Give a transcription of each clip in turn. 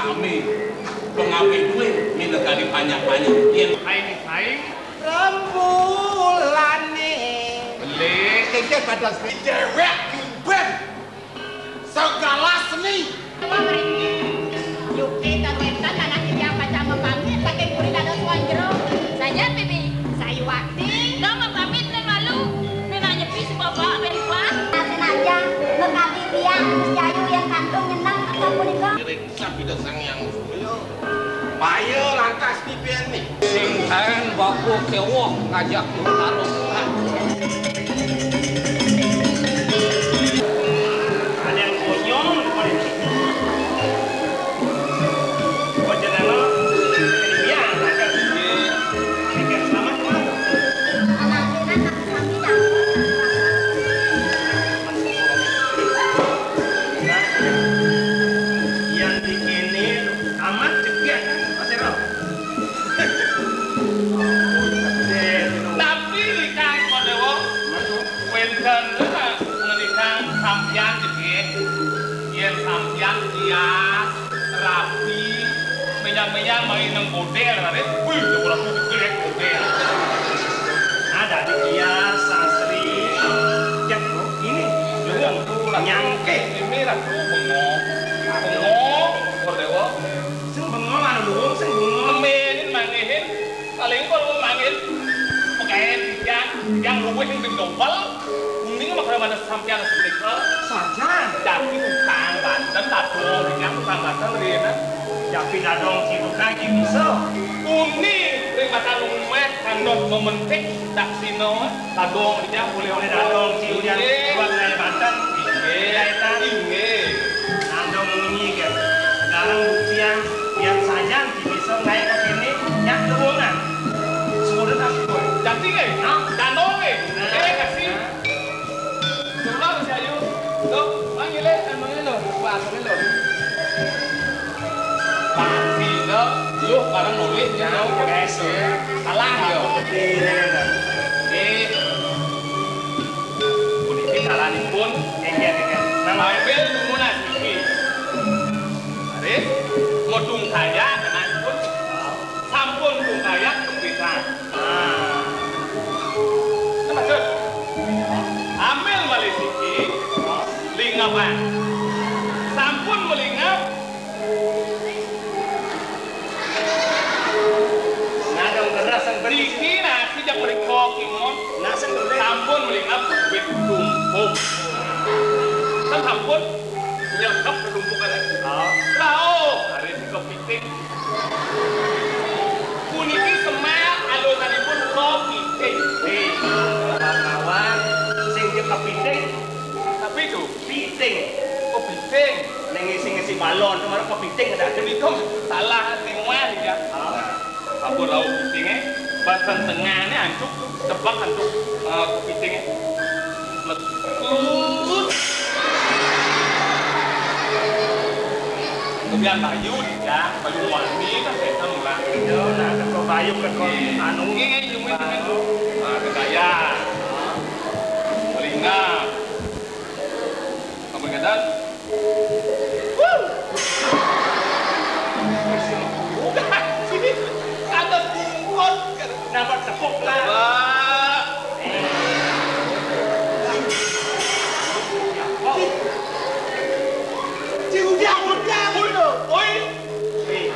sami pengawe duwe minegani banyak-banyak yen paing rembulane beli iki pada dewek ben segala seni Yuki tarwetan tanah tiga baca memanggil saking kuri dados wanjero saja bibi sayu wakti dong pamit nen malu nen nyepi si bapak berikuan nasen aja ngekati tiang terus jayu yang kandung nyenang atau punika sapi sang yang payo langkas pipian nih sing kan baku kewok ngajak taruh ada yang konyol rapi menyang main nang model kan wih kurang digelek model ada di kias sasri jak ini nyangke ini lah bengok kordewo sing bengok anu luwung sing bengok menin mangihin paling kalau mangin pekain yang luwih yang tinggal ini makanya mana sampean speaker saja tapi tukang banten tadong yang tukang banten rina tapi tadong cibuka iki bisa uni terima kasih lumeh kandung mementik tak sino tadong dia boleh oleh tadong ciunya buat dari banten kaitan ini tadong ini kan sekarang buktian yang saja bisa naik ke sini yang luwungan sudah tak boleh jadi danong kasih Tulang sayu, tuh manggil emangnya lo, bahasanya lo. Pasti lo, lu barang nulis ya, keso, salah yo. Kunci salah nih pun, enggak. Ambil tumunan sih. Hari, mau tung kaya dengan pun, sampun tung kaya bisa. Maksud? Ambil malisiki lingapan sampun melingap nadong keras yang dikira tidak berikok imon sampun melingap wit tumpuk kan sampun nyelengkap ketumpukan tahu hari ini kepiting puniki semel adosanipun kepiting kawan sing dia kepiting tapi itu piting oh piting neng ngisi balon kemarin kepiting ada itu salah tinggal ya apa lauk pitingnya bagian tengahnya hancur tebak hancur kepitingnya lekut kemudian bayu ya bayu wangi kan saya mulai itu nah ke bayu ke anu ini cuma dengan ke gaya telinga apa kata sini ada bungkot dapat tepuk lah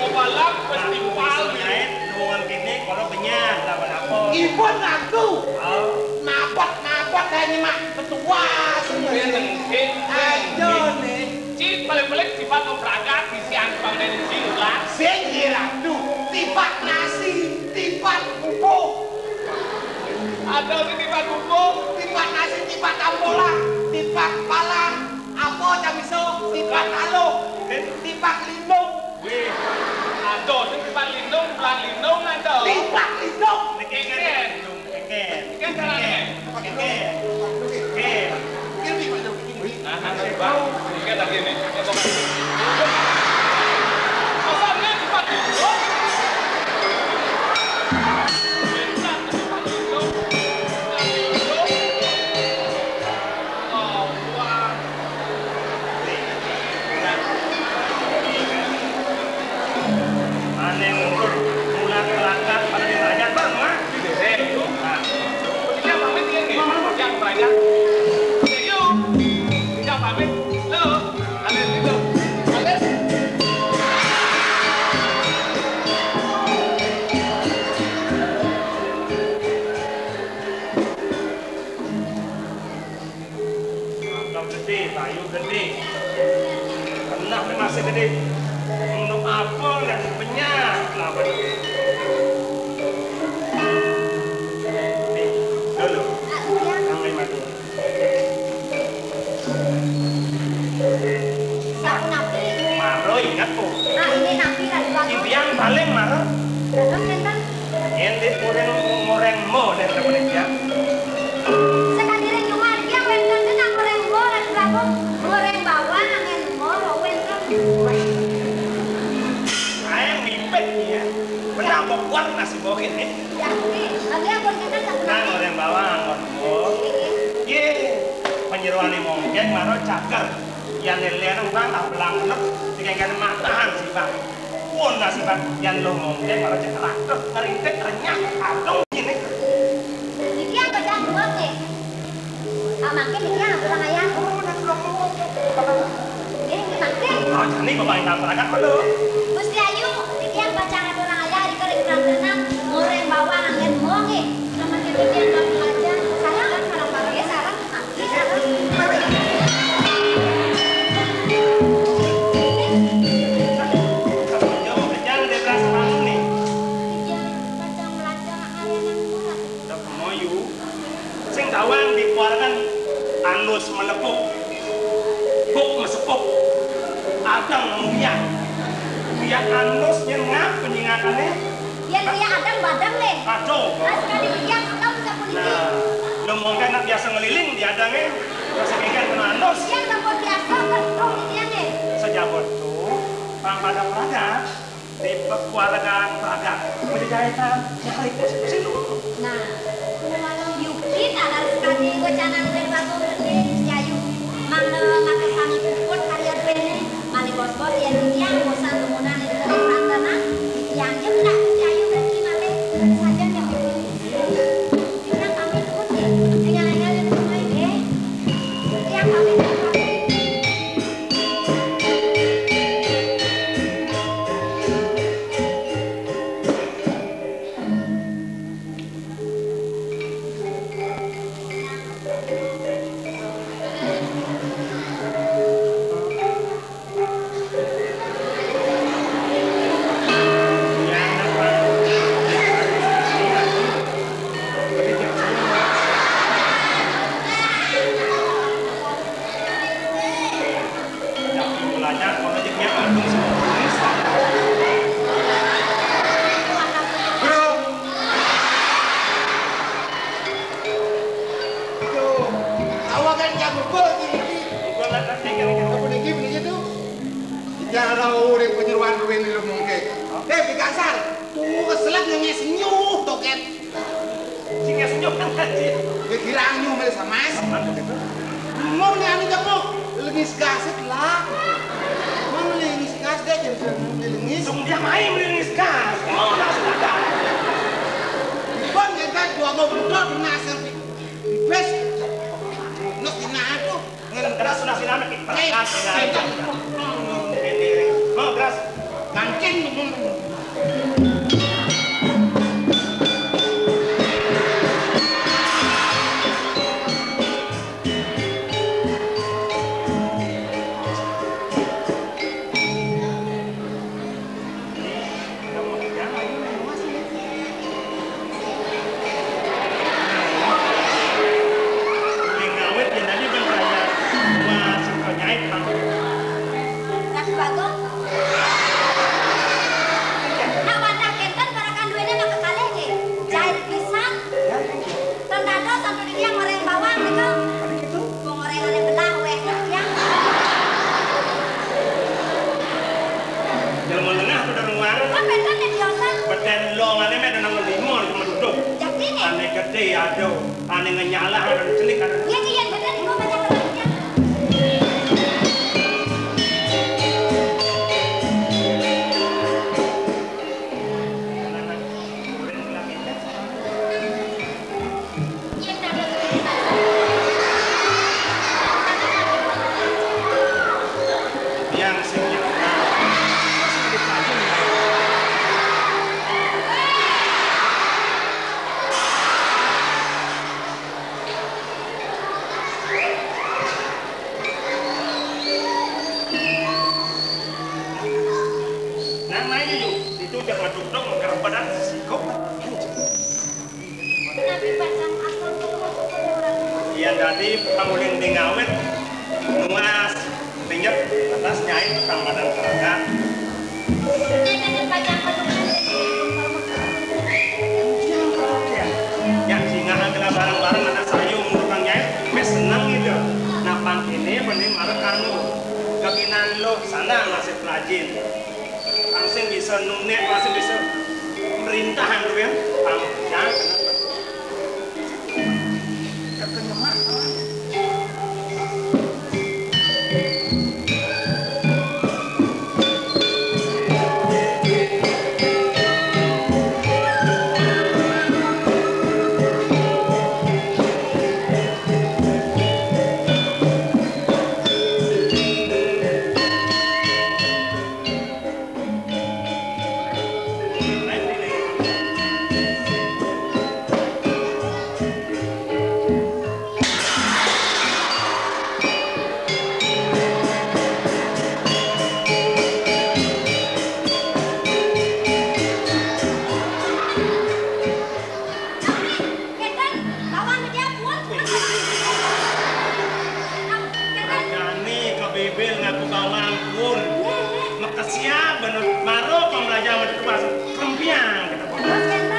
mau balap festival nuan kini kalau penyak dapat apa Ibon aku napot ini mak petua semua ayo nih cip balik-balik sifat obraga disian bang dan jinglah sehingga tuh tipat nasi tipat pupuk ada di tipat pupuk tipat nasi tipat ambola tipat pala apa camiso tipat alo tipat lindung ada di tipat lindung pelang lindung ada tipat lindung ikan ikan caranya ikan lagi nih asalnya tipat lindung pamit. Lo, alir dulu. Alir. Mantap gede, kayu gede. Enak masih gede. Untuk apel dan penyak lah bener. Nih, dulu. Sampai mati. Siapa napi? Maro ingat po. Ah, ini napi lah di bawah. Ibiang paling maro. Terus enten. Ente goreng mo dan temen dia. Sekali ring cuma dia wenten kena goreng goreng berapa? Goreng bawang angin moro wenten. Ayam mipet ya. Kenapa kuat nasi bokin nih? Ya, lagi aku kita tak Nah, goreng bawang, goreng. Ye, penyeruan ini mungkin maro cakar. Yang nilainya bang, tak belang bener. Tiga matahan sih bang. Pun nasi bang, yang lo mungkin maro cakar. Ngerintik renyah, adong ini. Iki yang bacaan dua nih. Ah, makin iki yang kurang ayam. Ini makin. Oh, jadi bapak yang tak perangkat dulu. Gusti Ayu, iki yang bacaan kurang ayam di kering tenang goreng bawang angin mongi. Sama kita yang tak belajar. Saya kan sarang-sarang ya sarang. Jauh kejang dari belas bang nih. Bacaan belajar ayam yang kurang. Udah kemoyu. Sing tawang dikeluarkan anus melepuk. Buk mesepuk. Adang muyak. Muyak anus yang ngap penyingatannya. Biar dia adang badang leh. Kacau. Ah, sekali dia tahu tak boleh. Nah, lo mungkin nak biasa ngeliling di adangnya. Biasa kengkan kena anus. Yang tak boleh biasa kan tahu dia nih. Sejabut tu, pada Praga, di keluargaan Praga, menjahitan cari pusing dulu. Nah, kalau Yuki tak ada sekali gocanan dari batu gede, Yayu, mana makan kami puput karya bene, mana bos-bos yang diam bosan kemudian itu dari Pratana, yang jemlah Yayu berarti mana saja yang yang kami puput ya, dengan yang rumah ini, yang kami puput. Aneh ngenyala, ada celik, ada. Iya, iya, benar. Ibu baca kelasnya. Iya, Jadi pamulin di ngawet, nuas, pinjep, atas nyai tambahan kerana. Yang singa adalah barang-barang anak sayung tukang nyai, mes senang gitu. Napang ini benih marah kanu, kekinan lo sana masih pelajin. Langsung bisa nunek, langsung bisa perintahan tuh ya, jangan. Siap bener, maro pembelajaran itu masuk kempiang kita.